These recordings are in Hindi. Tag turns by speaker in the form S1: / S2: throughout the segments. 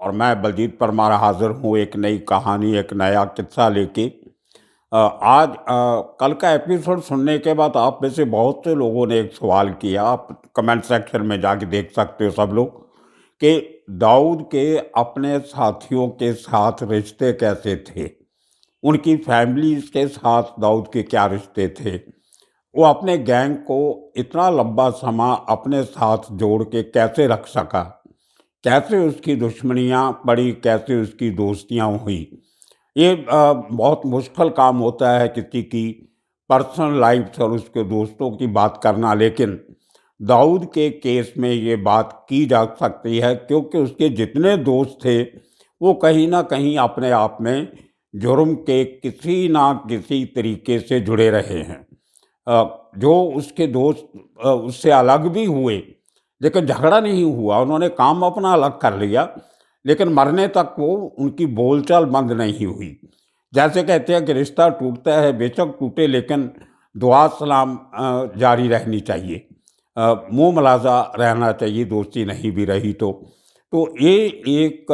S1: और मैं बलजीत परमार हाज़िर हूँ एक नई कहानी, एक नया किस्सा लेके। आज कल का एपिसोड सुनने के बाद आप में से बहुत से लोगों ने एक सवाल किया, आप कमेंट सेक्शन में जाके देख सकते हो सब लोग, कि दाऊद के अपने साथियों के साथ रिश्ते कैसे थे? उनकी फैमिलीज़ के साथ दाऊद के क्या रिश्ते थे? वो अपने गैंग को इतना लंबा समय अपने साथ जोड़ के कैसे रख सका? कैसे उसकी दुश्मनियाँ पड़ी, कैसे उसकी दोस्तियाँ हुई। ये बहुत मुश्किल काम होता है किसी की पर्सनल लाइफ और उसके दोस्तों की बात करना, लेकिन दाऊद के केस में ये बात की जा सकती है क्योंकि उसके जितने दोस्त थे वो कहीं ना कहीं अपने आप में जुर्म के किसी ना किसी तरीके से जुड़े रहे हैं। जो उसके दोस्त उससे अलग भी हुए, लेकिन झगड़ा नहीं हुआ, उन्होंने काम अपना अलग कर लिया, लेकिन मरने तक वो उनकी बोलचाल बंद नहीं हुई। जैसे कहते हैं कि रिश्ता टूटता है, बेशक टूटे लेकिन दुआ सलाम जारी रहनी चाहिए, मुँह मलाजा रहना चाहिए, दोस्ती नहीं भी रही तो। तो ये एक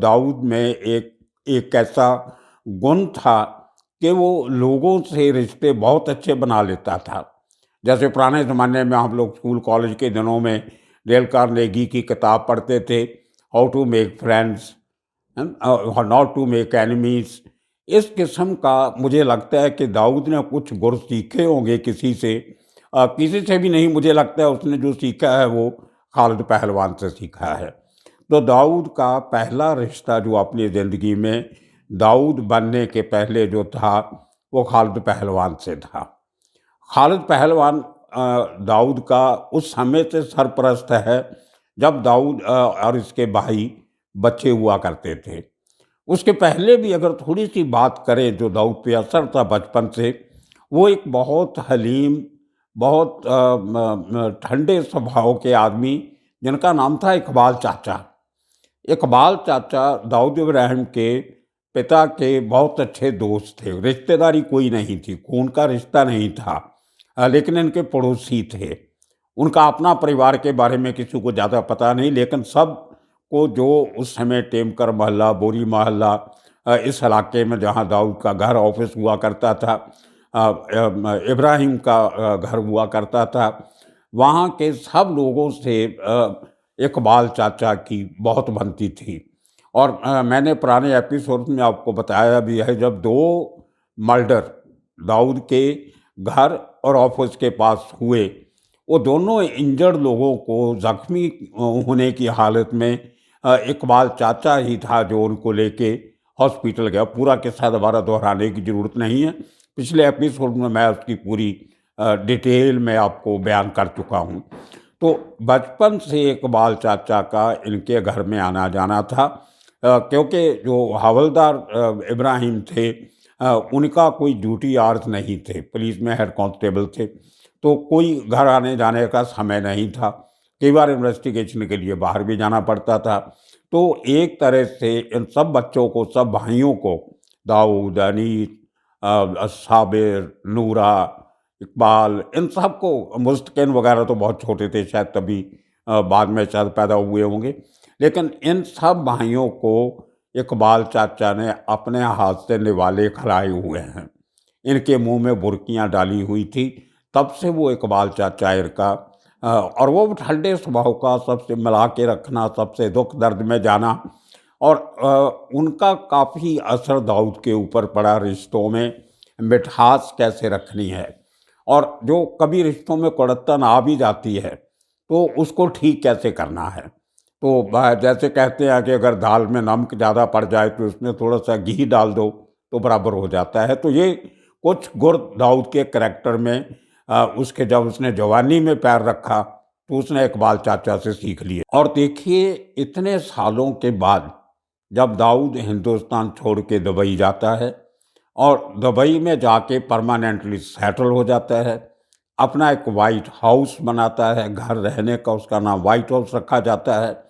S1: दाऊद में एक ऐसा गुण था कि वो लोगों से रिश्ते बहुत अच्छे बना लेता था। जैसे पुराने ज़माने में हम लोग स्कूल कॉलेज के दिनों में डेल कार्नेगी की किताब पढ़ते थे, how to make friends not to make enemies. इस किस्म का मुझे लगता है कि दाऊद ने कुछ गुर सीखे होंगे किसी से, किसी से भी नहीं, मुझे लगता है उसने जो सीखा है वो खालिद पहलवान से सीखा है। तो दाऊद का पहला रिश्ता जो अपनी ज़िंदगी में दाऊद बनने के पहले जो था वो खालिद पहलवान से था। खालिद पहलवान दाऊद का उस समय से सरपरस्त है जब दाऊद और इसके भाई बच्चे हुआ करते थे। उसके पहले भी अगर थोड़ी सी बात करें जो दाऊद पे असर था बचपन से, वो एक बहुत हलीम, बहुत ठंडे स्वभाव के आदमी जिनका नाम था इकबाल चाचा। इकबाल चाचा दाऊद इब्राहिम के पिता के बहुत अच्छे दोस्त थे, रिश्तेदारी कोई नहीं थी, खून का रिश्ता नहीं था, लेकिन इनके पड़ोसी थे। उनका अपना परिवार के बारे में किसी को ज़्यादा पता नहीं, लेकिन सब को जो उस समय टेमकर मोहल्ला, बोरी मोहल्ला, इस इलाके में जहाँ दाऊद का घर ऑफिस हुआ करता था, इब्राहिम का घर हुआ करता था, वहाँ के सब लोगों से इकबाल चाचा की बहुत बनती थी। और मैंने पुराने एपिसोड में आपको बताया भी है, जब दो मर्डर दाऊद के घर और ऑफिस के पास हुए, वो दोनों इंजर्ड लोगों को ज़ख्मी होने की हालत में इकबाल चाचा ही था जो उनको लेके हॉस्पिटल गया। पूरा किस्सा दोबारा दोहराने की ज़रूरत नहीं है, पिछले एपिसोड में मैं उसकी पूरी डिटेल में आपको बयान कर चुका हूँ। तो बचपन से इकबाल चाचा का इनके घर में आना जाना था, क्योंकि जो हवलदार इब्राहिम थे, उनका कोई ड्यूटी आवर्स नहीं थे, पुलिस में हेड कांस्टेबल थे, तो कोई घर आने जाने का समय नहीं था। कई बार इन्वेस्टिगेशन के लिए बाहर भी जाना पड़ता था। तो एक तरह से इन सब बच्चों को, सब भाइयों को, दाऊद, अनीस, साबिर, नूरा, इकबाल, इन सबको, मुस्तकिन वगैरह तो बहुत छोटे थे शायद, तभी बाद में शायद पैदा हुए होंगे, लेकिन इन सब भाइयों को इकबाल चाचा ने अपने हाथ से निवाले खिलाए हुए हैं। इनके मुंह में बुर्कियां डाली हुई थी, तब से वो इकबाल चाचा इनका और वो ठंडे स्वभाव का, सबसे मिला के रखना, सबसे दुख दर्द में जाना, और उनका काफ़ी असर दाऊद के ऊपर पड़ा, रिश्तों में मिठास कैसे रखनी है, और जो कभी रिश्तों में कड़त्तन आ भी जाती है तो उसको ठीक कैसे करना है। तो जैसे कहते हैं कि अगर दाल में नमक ज़्यादा पड़ जाए तो उसमें थोड़ा सा घी डाल दो तो बराबर हो जाता है। तो ये कुछ गुण दाऊद के करैक्टर में उसके जब उसने जवानी में पैर रखा तो उसने इकबाल चाचा से सीख लिए। और देखिए, इतने सालों के बाद जब दाऊद हिंदुस्तान छोड़ के दुबई जाता है और दुबई में जाके परमानेंटली सेटल हो जाता है, अपना एक वाइट हाउस बनाता है, घर रहने का उसका नाम वाइट हाउस रखा जाता है,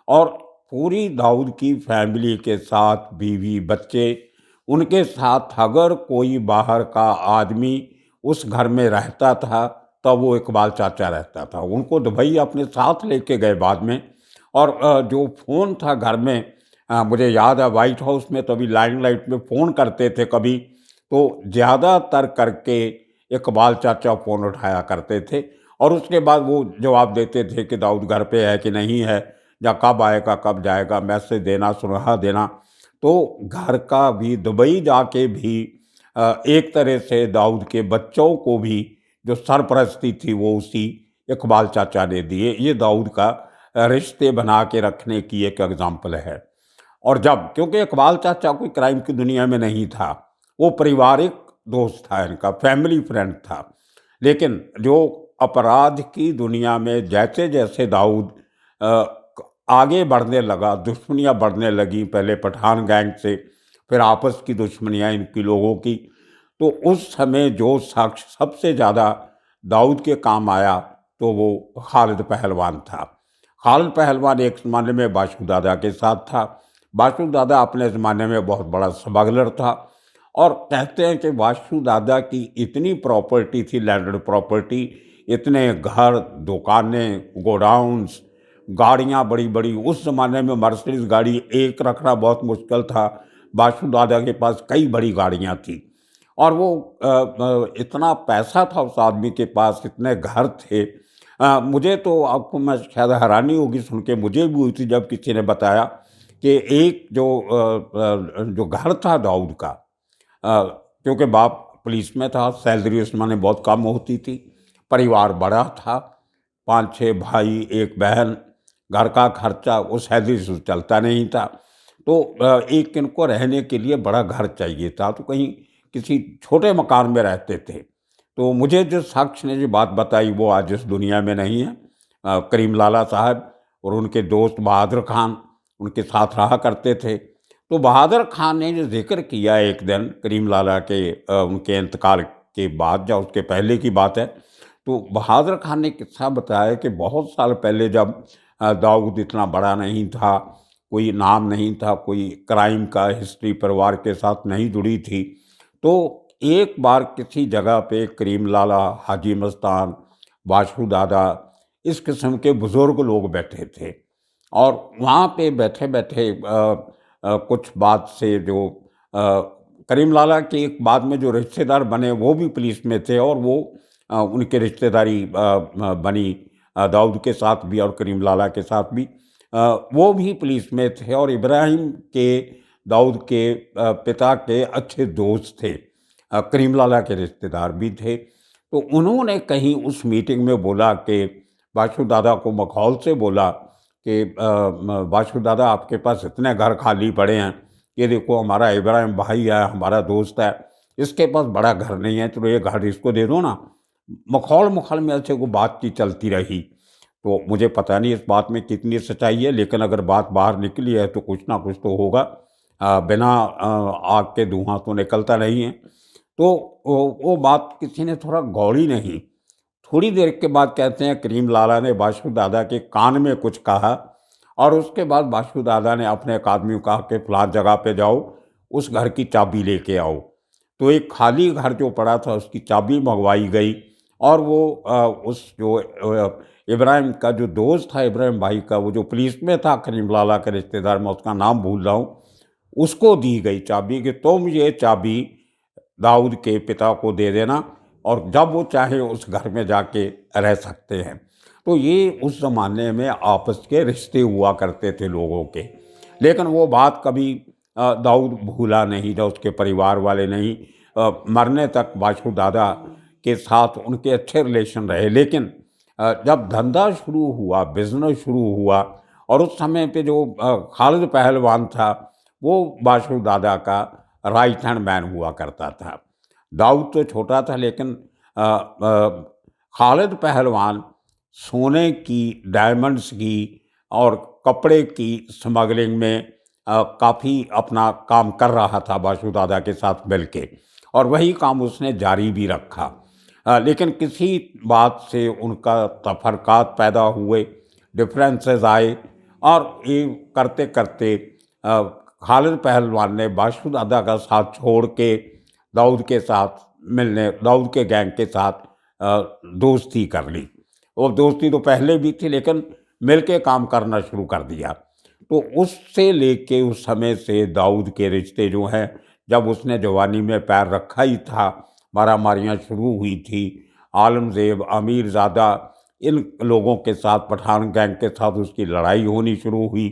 S1: और पूरी दाऊद की फैमिली के साथ, बीवी, बच्चे, उनके साथ अगर कोई बाहर का आदमी उस घर में रहता था तब वो इकबाल चाचा रहता था। उनको दुबई अपने साथ लेके गए बाद में, और जो फ़ोन था घर में, मुझे याद है व्हाइट हाउस में तो अभी लाइमलाइट में फ़ोन करते थे कभी, तो ज़्यादातर करके इकबाल चाचा फ़ोन उठाया करते थे और उसके बाद वो जवाब देते थे कि दाऊद घर पे है कि नहीं है, या कब आएगा, कब जाएगा, मैसेज देना, सुराहा देना। तो घर का भी दुबई जाके भी एक तरह से दाऊद के बच्चों को भी जो सरपरस्ती थी वो उसी इकबाल चाचा ने दिए। ये दाऊद का रिश्ते बना के रखने की एक एग्ज़ाम्पल है। और जब क्योंकि इकबाल चाचा कोई क्राइम की दुनिया में नहीं था, वो पारिवारिक दोस्त था इनका, फैमिली फ्रेंड था। लेकिन जो अपराध की दुनिया में जैसे-जैसे दाऊद आगे बढ़ने लगा, दुश्मनियाँ बढ़ने लगीं, पहले पठान गैंग से, फिर आपस की दुश्मनियाँ इनकी लोगों की, तो उस समय जो शख्स सबसे ज़्यादा दाऊद के काम आया, तो वो खालिद पहलवान था। खालिद पहलवान एक ज़माने में बाशु दादा के साथ था। बाशु दादा अपने ज़माने में बहुत बड़ा स्मगलर था और कहते हैं कि बाशु दादा की इतनी प्रॉपर्टी थी, लैंडेड प्रॉपर्टी, इतने घर, दुकानें, गोडाउन्स, गाड़ियाँ बड़ी-बड़ी। उस ज़माने में मर्सिडीज़ गाड़ी एक रखना बहुत मुश्किल था। बासु दादा के पास कई बड़ी गाड़ियाँ थीं और वो इतना पैसा था उस आदमी के पास, इतने घर थे। मुझे तो आपको मैं शायद हैरानी होगी सुन के, मुझे भी हुई थी जब किसी ने बताया कि एक जो घर था दाऊद का, क्योंकि बाप पुलिस में था, सैलरी उस ज़माने बहुत कम होती थी, परिवार बड़ा था, 5-6 भाई, 1 बहन, घर का खर्चा वो सैलरी से चलता नहीं था। तो एक इनको रहने के लिए बड़ा घर चाहिए था, तो कहीं किसी छोटे मकान में रहते थे। तो मुझे जिस शख्स ने जो बात बताई वो आज इस दुनिया में नहीं है, करीम लाला साहब और उनके दोस्त बहादुर खान उनके साथ रहा करते थे। तो बहादुर खान ने जो ज़िक्र किया एक दिन करीम लाला के उनके इंतकाल के बाद या उसके पहले की बात है, तो बहादुर खान ने किस्सा बताया कि बहुत साल पहले जब दाऊद इतना बड़ा नहीं था, कोई नाम नहीं था, कोई क्राइम का हिस्ट्री परिवार के साथ नहीं जुड़ी थी, तो एक बार किसी जगह पे करीम लाला, हाजी मस्तान, बाशु दादा, इस किस्म के बुज़ुर्ग लोग बैठे थे और वहाँ पे बैठे-बैठे कुछ बात से जो अ, करीम लाला के एक बाद में जो रिश्तेदार बने वो भी पुलिस में थे और वो उनके रिश्तेदारी बनी दाऊद के साथ भी और करीम लाला के साथ भी। वो भी पुलिस में थे और इब्राहिम के दाऊद के पिता के अच्छे दोस्त थे, करीम लाला के रिश्तेदार भी थे। तो उन्होंने कहीं उस मीटिंग में बोला कि बाशु दादा को मखौल से बोला कि बाशु दादा आपके पास इतने घर खाली पड़े हैं, ये देखो हमारा इब्राहिम भाई है, हमारा दोस्त है, इसके पास बड़ा घर नहीं है, चलो ये घर इसको दे दो ना। मखौल-मखौल में ऐसे वो बातचीत चलती रही। तो मुझे पता नहीं इस बात में कितनी सच्चाई है, लेकिन अगर बात बाहर निकली है तो कुछ ना कुछ तो होगा। बिना आग के धुआँ तो निकलता नहीं है। तो वो बात किसी ने थोड़ा गौड़ी नहीं। थोड़ी देर के बाद कहते हैं करीम लाला ने बाशु दादा के कान में कुछ कहा और उसके बाद बाशु दादा ने अपने एक आदमी को कहा कि फलां जगह पे जाओ, उस घर की चाबी लेके आओ। तो एक खाली घर जो पड़ा था उसकी चाबी मंगवाई गई और वो उस जो इब्राहिम का जो दोस्त था, इब्राहिम भाई का, वो जो पुलिस में था करीम लाला का रिश्तेदार, मैं उसका नाम भूल रहा हूँ, उसको दी गई चाबी कि तुम ये चाबी दाऊद के पिता को दे देना और जब वो चाहे उस घर में जाके रह सकते हैं। तो ये उस ज़माने में आपस के रिश्ते हुआ करते थे लोगों के। लेकिन वो बात कभी दाऊद भूला नहीं था, उसके परिवार वाले नहीं। मरने तक बाशु दादा के साथ उनके अच्छे रिलेशन रहे। लेकिन जब धंधा शुरू हुआ, बिज़नेस शुरू हुआ और उस समय पे जो खालिद पहलवान था, वो बाशु दादा का राइट हैंड मैन हुआ करता था। दाऊद तो छोटा था लेकिन खालिद पहलवान सोने की, डायमंड्स की और कपड़े की स्मगलिंग में काफ़ी अपना काम कर रहा था बाशु दादा के साथ मिल के और वही काम उसने जारी भी रखा। लेकिन किसी बात से उनका तफ़रक़ात पैदा हुए, डिफरेंसेस आए और ये करते-करते खालिद पहलवान ने बाशु दादा का साथ छोड़ के दाऊद के साथ दाऊद के गैंग के साथ दोस्ती कर ली। और दोस्ती तो पहले भी थी लेकिन मिल के काम करना शुरू कर दिया। तो उससे लेके उस समय से दाऊद के रिश्ते जो हैं, जब उसने जवानी में पैर रखा ही था, मारामारियाँ शुरू हुई थी। आलमज़ेब, अमीरज़ादा, इन लोगों के साथ, पठान गैंग के साथ उसकी लड़ाई होनी शुरू हुई।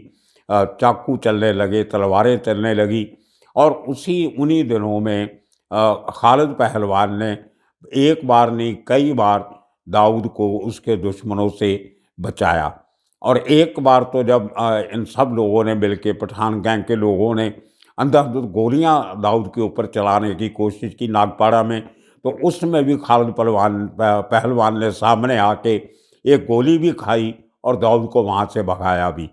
S1: चाकू चलने लगे, तलवारें चलने लगी और उन्हीं दिनों में खालिद पहलवान ने एक बार नहीं कई बार दाऊद को उसके दुश्मनों से बचाया। और एक बार तो जब इन सब लोगों ने मिलके, पठान गैंग के लोगों ने अंधाधुंध गोलियां दाऊद के ऊपर चलाने की कोशिश की नागपाड़ा में, तो उसमें भी खालिद पहलवान ने सामने आके एक गोली भी खाई और दाऊद को वहाँ से भगाया भी।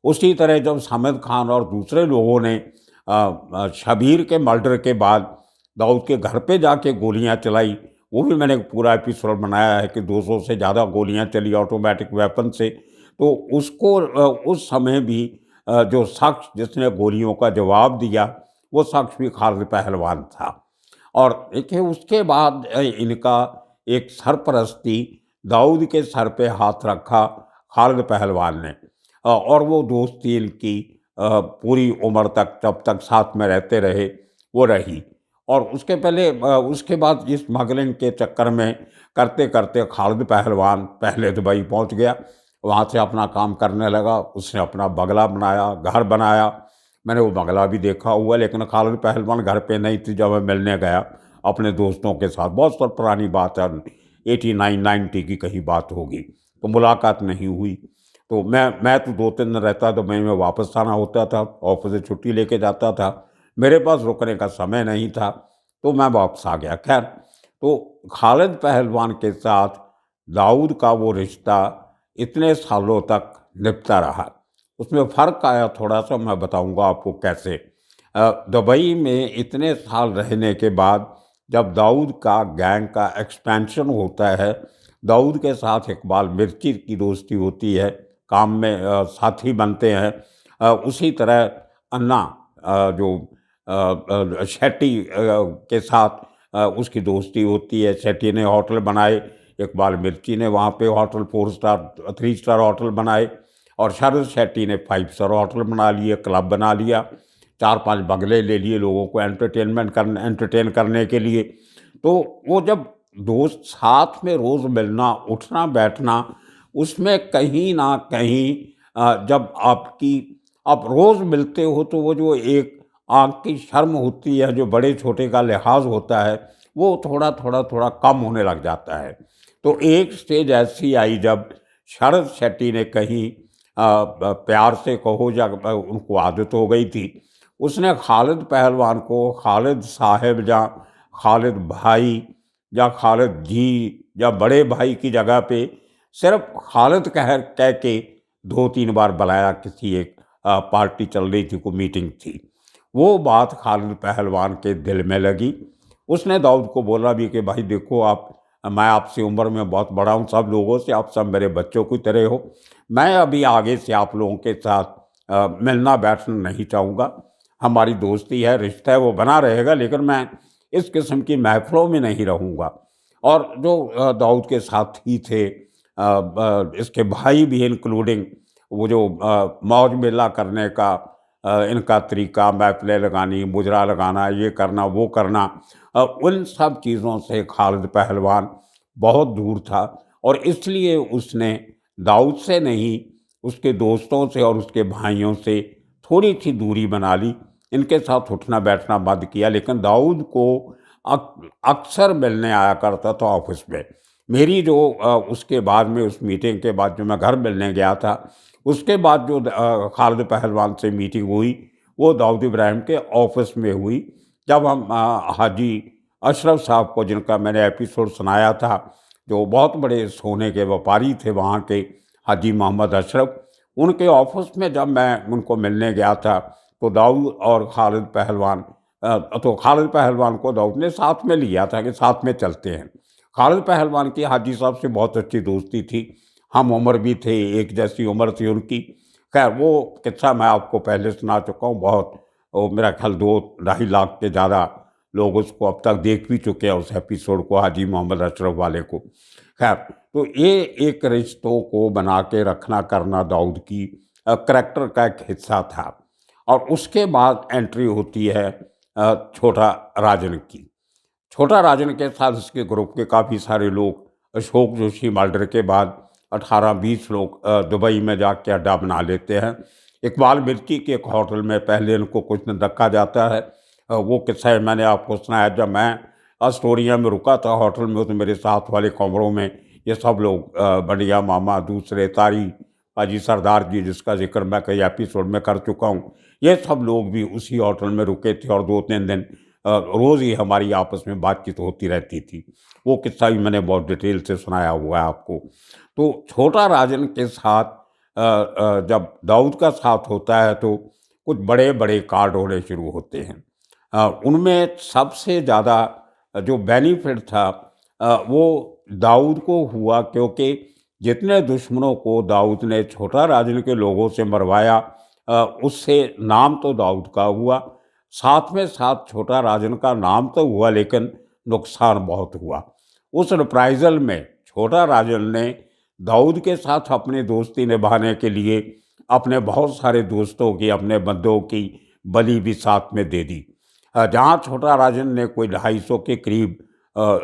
S1: उसी तरह जब सामिद खान और दूसरे लोगों ने शबीर के मर्डर के बाद दाऊद के घर पे जाके गोलियां चलाई, वो भी मैंने एक पूरा एपिसोड बनाया है कि 200 से ज़्यादा गोलियां चली ऑटोमेटिक वेपन से। तो उसको उस समय भी जो शख्स जिसने गोलियों का जवाब दिया, वो शख्स भी खालिद पहलवान था। और देखिए उसके बाद इनका एक सरपरस्ती, दाऊद के सर पे हाथ रखा खालिद पहलवान ने। और वो दोस्ती इनकी पूरी उम्र तक, जब तक साथ में रहते रहे, वो रही। और उसके पहले उसके बाद इस स्मगलिंग के चक्कर में करते करते खालिद पहलवान पहले दुबई पहुंच गया, वहाँ से अपना काम करने लगा। उसने अपना बंगला बनाया, घर बनाया। मैंने वो बंगला भी देखा हुआ है, लेकिन खालिद पहलवान घर पे नहीं थी जब मैं मिलने गया अपने दोस्तों के साथ। बहुत साल पुरानी बात है, 89-90 की कहीं बात होगी। तो मुलाकात नहीं हुई। तो मैं तो 2-3 दिन रहता तो मैं वापस आना होता था, ऑफिस से छुट्टी लेके जाता था। मेरे पास रुकने का समय नहीं था, तो मैं वापस आ गया। खैर, तो खालिद पहलवान के साथ दाऊद का वो रिश्ता इतने सालों तक निभता रहा। उसमें फ़र्क आया थोड़ा-सा, मैं बताऊँगा आपको कैसे। दुबई में इतने साल रहने के बाद जब दाऊद का गैंग का एक्सपेंशन होता है, दाऊद के साथ इकबाल मिर्ची की दोस्ती होती है, काम में साथी बनते हैं। उसी तरह अन्ना जो शेट्टी के साथ उसकी दोस्ती होती है। शेट्टी ने होटल बनाए, इकबाल मिर्ची ने वहाँ पे होटल 4 स्टार 3 स्टार होटल बनाए और शरद शेट्टी ने 5 स्टार होटल बना लिए, क्लब बना लिया, 4-5 बंगले ले लिए लोगों को एंटरटेन करने के लिए। तो वो जब दोस्त साथ में रोज़ मिलना, उठना बैठना, उसमें कहीं न कहीं जब आप रोज़ मिलते हो तो वो जो एक आँख की शर्म होती है, जो बड़े छोटे का लिहाज़ होता है, वो थोड़ा कम होने लग जाता है। तो एक स्टेज ऐसी आई जब शरद शेट्टी ने कहीं प्यार से कहो या उनको आदत हो गई थी, उसने खालिद पहलवान को खालिद साहब या खालिद भाई या खालिद जी या बड़े भाई की जगह पे सिर्फ खालिद कह के 2-3 बार बुलाया। किसी एक पार्टी चल रही थी, कोई मीटिंग थी। वो बात खालिद पहलवान के दिल में लगी। उसने दाऊद को बोला भी कि भाई देखो, मैं आपसे उम्र में बहुत बड़ा हूँ, सब लोगों से आप सब मेरे बच्चों की तरह हो। मैं अभी आगे से आप लोगों के साथ मिलना बैठना नहीं चाहूँगा। हमारी दोस्ती है, रिश्ता है, वो बना रहेगा, लेकिन मैं इस किस्म की महफ़िलों में नहीं रहूँगा। और जो दाऊद के साथी थे, इसके भाई भी इंक्लूडिंग, वो जो मौज मेला करने का इनका तरीका, महफ़िलें लगानी, मुजरा लगाना, ये करना, वो करना, उन सब चीज़ों से खालिद पहलवान बहुत दूर था। और इसलिए उसने दाऊद से नहीं, उसके दोस्तों से और उसके भाइयों से थोड़ी-सी दूरी बना ली। इनके साथ उठना बैठना बंद किया, लेकिन दाऊद को अक्सर मिलने आया करता था ऑफिस में। मेरी जो उसके बाद में, उस मीटिंग के बाद जो मैं घर मिलने गया था, उसके बाद जो खालिद पहलवान से मीटिंग हुई, वो दाऊद इब्राहिम के ऑफिस में हुई। जब हम हाजी अशरफ साहब को, जिनका मैंने एपिसोड सुनाया था, जो बहुत बड़े सोने के व्यापारी थे वहाँ के, हाजी मोहम्मद अशरफ, उनके ऑफिस में जब मैं उनको मिलने गया था, तो दाऊद और खालिद पहलवान, तो खालिद पहलवान को दाऊद ने साथ में लिया था कि साथ में चलते हैं। खालिद पहलवान की हाजी साहब से बहुत अच्छी दोस्ती थी, हम उम्र भी थे, एक जैसी उम्र थी उनकी। खैर, वो किस्सा मैं आपको पहले सुना चुका हूँ। बहुत, वो मेरा ख्याल 2-2.5 लाख के ज़्यादा लोग उसको अब तक देख भी चुके हैं, उस एपिसोड को, हाजी मोहम्मद अशरफ वाले को। खैर, तो ये एक रिश्तों को बना के रखना करना दाऊद की करैक्टर का एक हिस्सा था। और उसके बाद एंट्री होती है छोटा राजन की। छोटा राजन के साथ उसके ग्रुप के काफ़ी सारे लोग, अशोक जोशी मर्डर के बाद 18-20 लोग दुबई में जाके अड्डा बना लेते हैं। इकबाल मिर्ची के एक होटल में पहले इनको कुछ दिन रखा जाता है। वो किस्सा है मैंने आपको सुनाया, जब मैं अस्टोरिया में रुका था होटल में, तो मेरे साथ वाले कमरों में ये सब लोग, बढ़िया मामा, दूसरे तारी, हाजी सरदार जी जिसका जिक्र मैं कई एपिसोड में कर चुका हूँ, ये सब लोग भी उसी होटल में रुके थे और 2-3 दिन रोज़ ही हमारी आपस में बातचीत होती रहती थी। वो किस्सा भी मैंने बहुत डिटेल से सुनाया हुआ है आपको। तो छोटा राजन के साथ जब दाऊद का साथ होता है तो कुछ बड़े-बड़े कांड होने शुरू होते हैं। उनमें सबसे ज़्यादा जो बेनिफिट था वो दाऊद को हुआ, क्योंकि जितने दुश्मनों को दाऊद ने छोटा राजन के लोगों से मरवाया, उससे नाम तो दाऊद का हुआ, साथ में साथ छोटा राजन का नाम तो हुआ, लेकिन नुकसान बहुत हुआ। उस रिप्राइज़ल में छोटा राजन ने दाऊद के साथ अपनी दोस्ती निभाने के लिए अपने बहुत सारे दोस्तों की, अपने बंदों की बलि भी साथ में दे दी। जहाँ छोटा राजन ने कोई 250 के करीब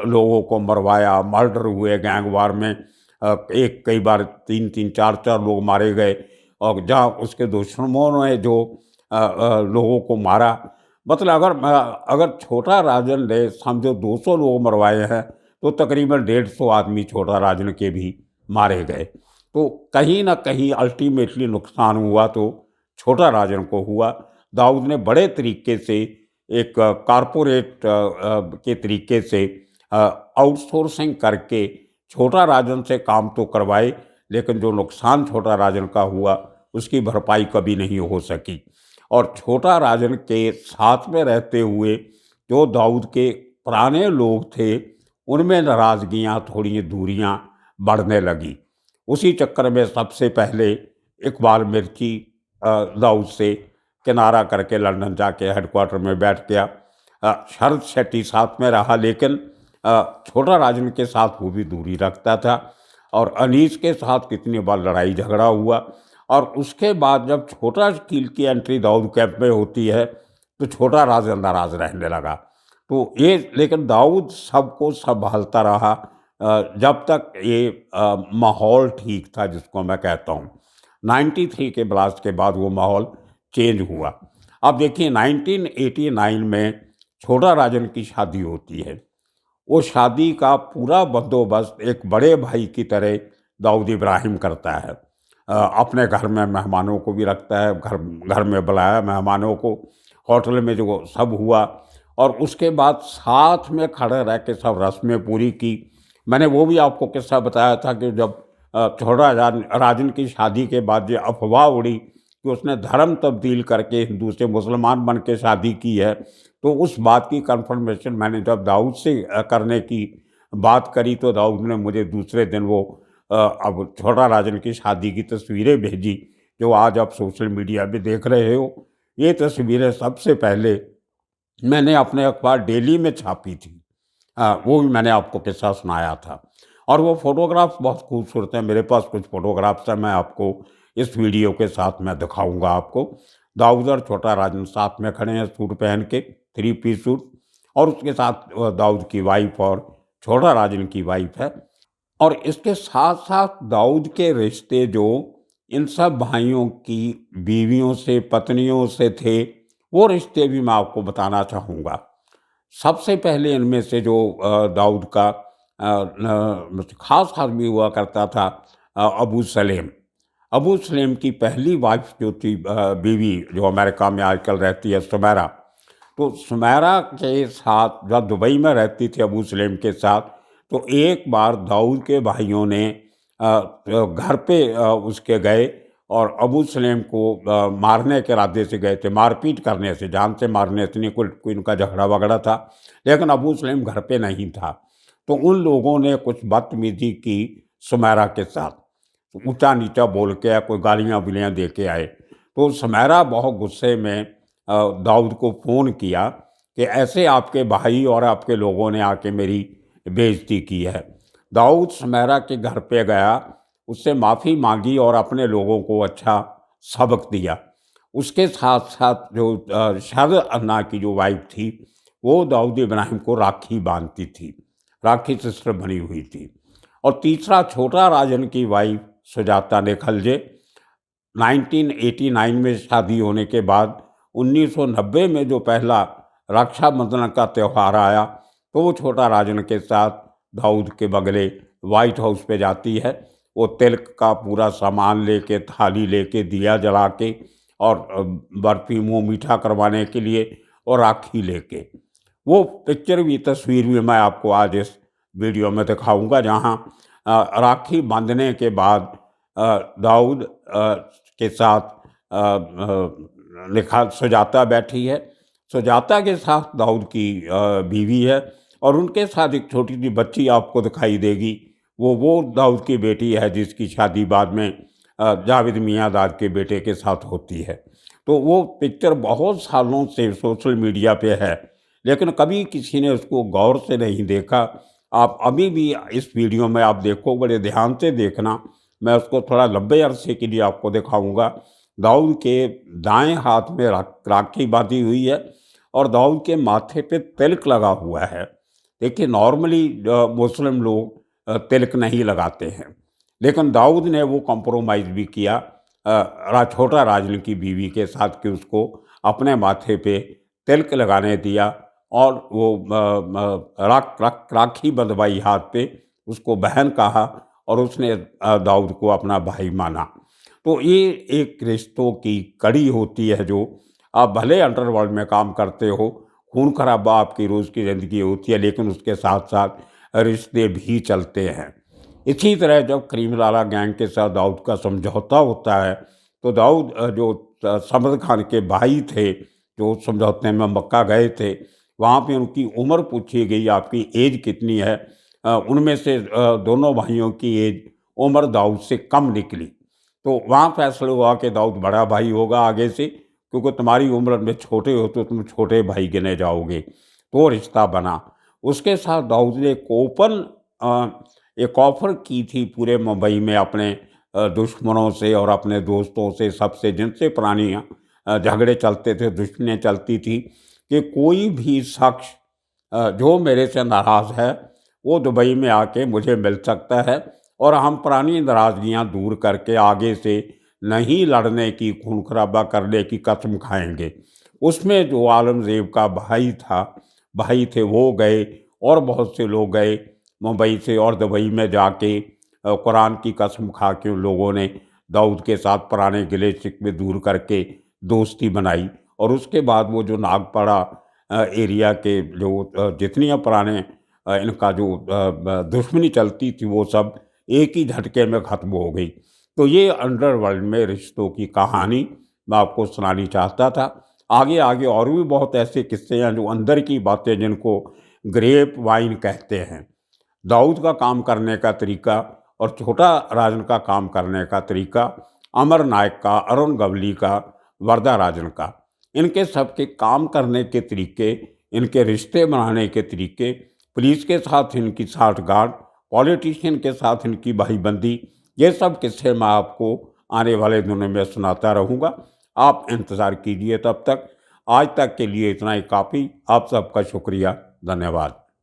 S1: लोगों को मरवाया, मर्डर हुए गैंग वार में, एक कई बार 3-3 4-4 लोग मारे गए। और जहाँ उसके दुश्मनों ने जो लोगों को मारा, मतलब अगर छोटा राजन ने समझो 200 लोग मरवाए हैं, तो तकरीबन 150 आदमी छोटा राजन के भी मारे गए। तो कहीं न कहीं अल्टीमेटली नुकसान हुआ तो छोटा राजन को हुआ। दाऊद ने बड़े तरीके से एक कारपोरेट के तरीके से आउटसोर्सिंग करके छोटा राजन से काम तो करवाए, लेकिन जो नुकसान छोटा राजन का हुआ उसकी भरपाई कभी नहीं हो सकी। और छोटा राजन के साथ में रहते हुए जो दाऊद के पुराने लोग थे, उनमें नाराज़गियाँ, थोड़ी दूरियाँ बढ़ने लगी। उसी चक्कर में सबसे पहले इकबाल मिर्ची दाऊद से किनारा करके लंदन जाके हेडक्वार्टर में बैठ गया। शरद शेट्टी साथ में रहा, लेकिन छोटा राजन के साथ वो भी दूरी रखता था। और अनीस के साथ कितनी बार लड़ाई झगड़ा हुआ। और उसके बाद जब छोटा वकील की एंट्री दाऊद कैंप में होती है, तो छोटा राजन नाराज़ रहने लगा। तो ये, लेकिन दाऊद सबको संभालता रहा जब तक ये माहौल ठीक था, जिसको मैं कहता हूँ। 93 के ब्लास्ट के बाद वो माहौल चेंज हुआ। अब देखिए 1989 में छोटा राजन की शादी होती है। वो शादी का पूरा बंदोबस्त एक बड़े भाई की तरह दाऊद इब्राहिम करता है। अपने घर में मेहमानों को भी रखता है, घर घर में बुलाया मेहमानों को, होटल में जो सब हुआ, और उसके बाद साथ में खड़े रह के सब रस्में पूरी की। मैंने वो भी आपको किस्सा बताया था कि जब छोटा राजन की शादी के बाद ये अफवाह उड़ी कि उसने धर्म तब्दील करके हिंदू से मुसलमान बन के शादी की है, तो उस बात की कंफर्मेशन मैंने जब दाऊद से करने की बात करी, तो दाऊद ने मुझे दूसरे दिन वो अब छोटा राजन की शादी की तस्वीरें भेजी, जो आज आप सोशल मीडिया पे देख रहे हो। ये तस्वीरें सबसे पहले मैंने अपने अखबार डेली में छापी थी। वो भी मैंने आपको किस्सा सुनाया था। और वो फ़ोटोग्राफ्स बहुत खूबसूरत हैं, मेरे पास कुछ फ़ोटोग्राफ्स हैं, मैं आपको इस वीडियो के साथ मैं दिखाऊँगा आपको। दाऊद और छोटा राजन साथ में खड़े हैं सूट पहन के, 3 पीस सूट, और उसके साथ दाऊद की वाइफ़ और छोटा राजन की वाइफ़ है। और इसके साथ-साथ दाऊद के रिश्ते जो इन सब भाइयों की बीवियों से, पत्नियों से थे, वो रिश्ते भी मैं आपको बताना चाहूँगा। सबसे पहले इनमें से जो दाऊद का ख़ास आदमी हुआ करता था, अबू सलेम। अबू सलेम की पहली वाइफ़ जो थी, बीवी, जो अमेरिका में आजकल रहती है, सुमैरा। तो सुमैरा के साथ जब दुबई में रहती थी अबू सलेम के साथ, तो एक बार दाऊद के भाइयों ने घर पे उसके गए और अबू सलेम को मारने के इरादे से गए थे, मारपीट करने से, जान से मारने से नहीं, कोई उनका झगड़ा वगड़ा था, लेकिन अबू सलेम घर पे नहीं था। तो उन लोगों ने कुछ बदतमीज़ी की सुमैरा के साथ, ऊँचा नीचा बोल के, कोई गालियाँ बिलियाँ दे के आए। तो सुमैरा बहुत गुस्से में दाऊद को फ़ोन किया कि ऐसे आपके भाई और आपके लोगों ने आके मेरी बेइज्जती की है। दाऊद सुमैरा के घर पे गया, उससे माफ़ी मांगी और अपने लोगों को अच्छा सबक दिया। उसके साथ-साथ जो शारदा अन्ना की जो वाइफ़ थी, वो दाऊद इब्राहिम को राखी बाँधती थी, राखी सिस्टर बनी हुई थी। और तीसरा छोटा राजन की वाइफ़ सुजाता निखलजे, 1989 में शादी होने के बाद 1990 में जो पहला रक्षाबंधन का त्यौहार आया, तो वो छोटा राजन के साथ दाऊद के बगले व्हाइट हाउस पे जाती है। वो तिलक का पूरा सामान लेके, थाली लेके, दिया जला के और बर्फ़ी मुँह मीठा करवाने के लिए और राखी लेके। वो पिक्चर भी, तस्वीर भी मैं आपको आज इस वीडियो में दिखाऊँगा, जहाँ राखी बाँधने के बाद दाऊद के साथ सुजाता बैठी है। सुजाता के साथ दाऊद की बीवी है और उनके साथ एक छोटी-सी बच्ची आपको दिखाई देगी। वो दाऊद की बेटी है जिसकी शादी बाद में जावेद मियांदाद के बेटे के साथ होती है। तो वो पिक्चर बहुत सालों से सोशल मीडिया पे है, लेकिन कभी किसी ने उसको गौर से नहीं देखा। आप अभी भी इस वीडियो में आप देखो, बड़े ध्यान से देखना, मैं उसको थोड़ा लंबे अरसे के लिए आपको दिखाऊँगा। दाऊद के दाएँ हाथ में राखी बाँधी हुई है और दाऊद के माथे पे तिलक लगा हुआ है। देखिए, नॉर्मली मुस्लिम लोग तिलक नहीं लगाते हैं, लेकिन दाऊद ने वो कॉम्प्रोमाइज़ भी किया छोटा राजन की बीवी के साथ कि उसको अपने माथे पे तिलक लगाने दिया और वो राखी बंधवाई हाथ पे, उसको बहन कहा और उसने दाऊद को अपना भाई माना। तो ये एक रिश्तों की कड़ी होती है, जो आप भले अंडरवर्ल्ड में काम करते हो, खून खराबा आपकी रोज़ की ज़िंदगी होती है, लेकिन उसके साथ-साथ रिश्ते भी चलते हैं। इसी तरह जब करीमलाला गैंग के साथ दाऊद का समझौता होता है, तो दाऊद जो समद खान के भाई थे, जो समझौते में मक्का गए थे, वहाँ पे उनकी उम्र पूछी गई, आपकी एज कितनी है? उनमें से दोनों भाइयों की एज उम्र दाऊद से कम निकली। तो वहाँ फैसला हुआ कि दाऊद बड़ा भाई होगा आगे से, क्योंकि तुम्हारी उम्र में छोटे हो तो तुम छोटे भाई गिने जाओगे। तो रिश्ता बना। उसके साथ दाऊद ने एक ऑफ़र की थी पूरे मुंबई में अपने दुश्मनों से और अपने दोस्तों से, सबसे जिनसे पुरानी झगड़े चलते थे, दुश्मनी चलती थी, कि कोई भी शख्स जो मेरे से नाराज़ है, वो दुबई में आके मुझे मिल सकता है और हम पुरानी नाराज़गियाँ दूर करके आगे से नहीं लड़ने की, खून खराबा करने की कसम खाएँगे। उसमें जो औरंगज़ेब का भाई थे, वो गए और बहुत से लोग गए मुंबई से और दुबई में जाके कुरान की कसम खा के उन लोगों ने दाऊद के साथ पुराने गिले शिकवे दूर करके दोस्ती बनाई। और उसके बाद वो जो नागपाड़ा एरिया के जो जितनी पुराने इनका जो दुश्मनी चलती थी, वो सब एक ही झटके में ख़त्म हो गई। तो ये अंडरवर्ल्ड में रिश्तों की कहानी मैं आपको सुनानी चाहता था। आगे आगे और भी बहुत ऐसे किस्से हैं जो अंदर की बातें, जिनको ग्रेप वाइन कहते हैं। दाऊद का काम करने का तरीका और छोटा राजन का काम करने का तरीका, अमर नायक का, अरुण गवली का, वरदा राजन का, इनके सबके काम करने के तरीके, इनके रिश्ते बनाने के तरीके, पुलिस के साथ इनकी साठगांठ, पॉलिटिशियन के साथ इनकी भाईबंदी, ये सब किस्से मैं आपको आने वाले दिनों में सुनाता रहूँगा। आप इंतज़ार कीजिए। तब तक आज तक के लिए इतना ही काफ़ी। आप सबका शुक्रिया। धन्यवाद।